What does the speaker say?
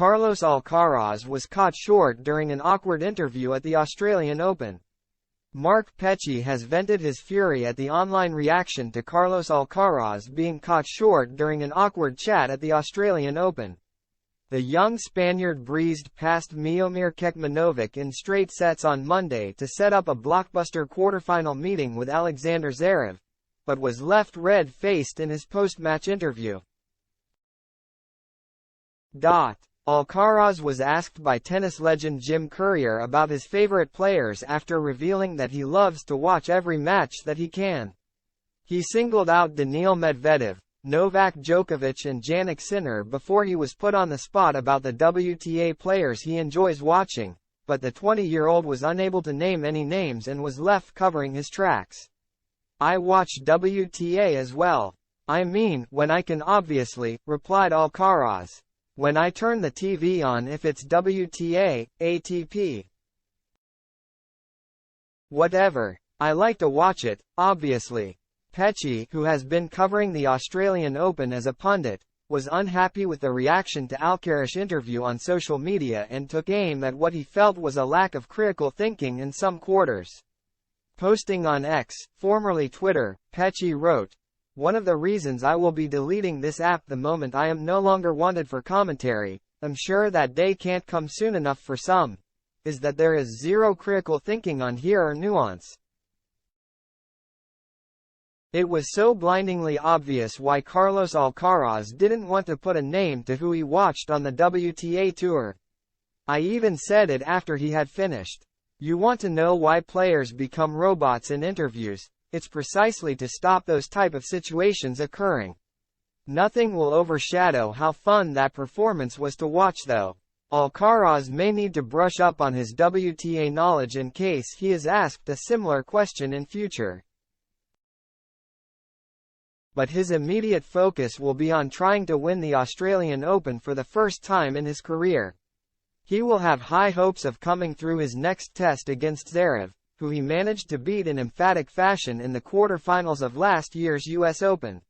Carlos Alcaraz was caught short during an awkward interview at the Australian Open. Mark Petchey has vented his fury at the online reaction to Carlos Alcaraz being caught short during an awkward chat at the Australian Open. The young Spaniard breezed past Miomir Kekmanovic in straight sets on Monday to set up a blockbuster quarterfinal meeting with Alexander Zverev, but was left red-faced in his post-match interview. Alcaraz was asked by tennis legend Jim Courier about his favorite players after revealing that he loves to watch every match that he can. He singled out Daniil Medvedev, Novak Djokovic and Jannik Sinner before he was put on the spot about the WTA players he enjoys watching, but the 20-year-old was unable to name any names and was left covering his tracks. "I watch WTA as well. I mean, when I can obviously," replied Alcaraz. "When I turn the TV on if it's WTA, ATP. Whatever. I like to watch it, obviously." Petchey, who has been covering the Australian Open as a pundit, was unhappy with the reaction to Alcaraz's interview on social media and took aim at what he felt was a lack of critical thinking in some quarters. Posting on X, formerly Twitter, Petchey wrote, "One of the reasons I will be deleting this app the moment I am no longer wanted for commentary, I'm sure that day can't come soon enough for some, is that there is zero critical thinking on here or nuance. It was so blindingly obvious why Carlos Alcaraz didn't want to put a name to who he watched on the WTA Tour. I even said it after he had finished. You want to know why players become robots in interviews? It's precisely to stop those type of situations occurring. Nothing will overshadow how fun that performance was to watch though. Alcaraz may need to brush up on his WTA knowledge in case he is asked a similar question in future. But his immediate focus will be on trying to win the Australian Open for the first time in his career. He will have high hopes of coming through his next test against Zverev, who he managed to beat in emphatic fashion in the quarterfinals of last year's US Open.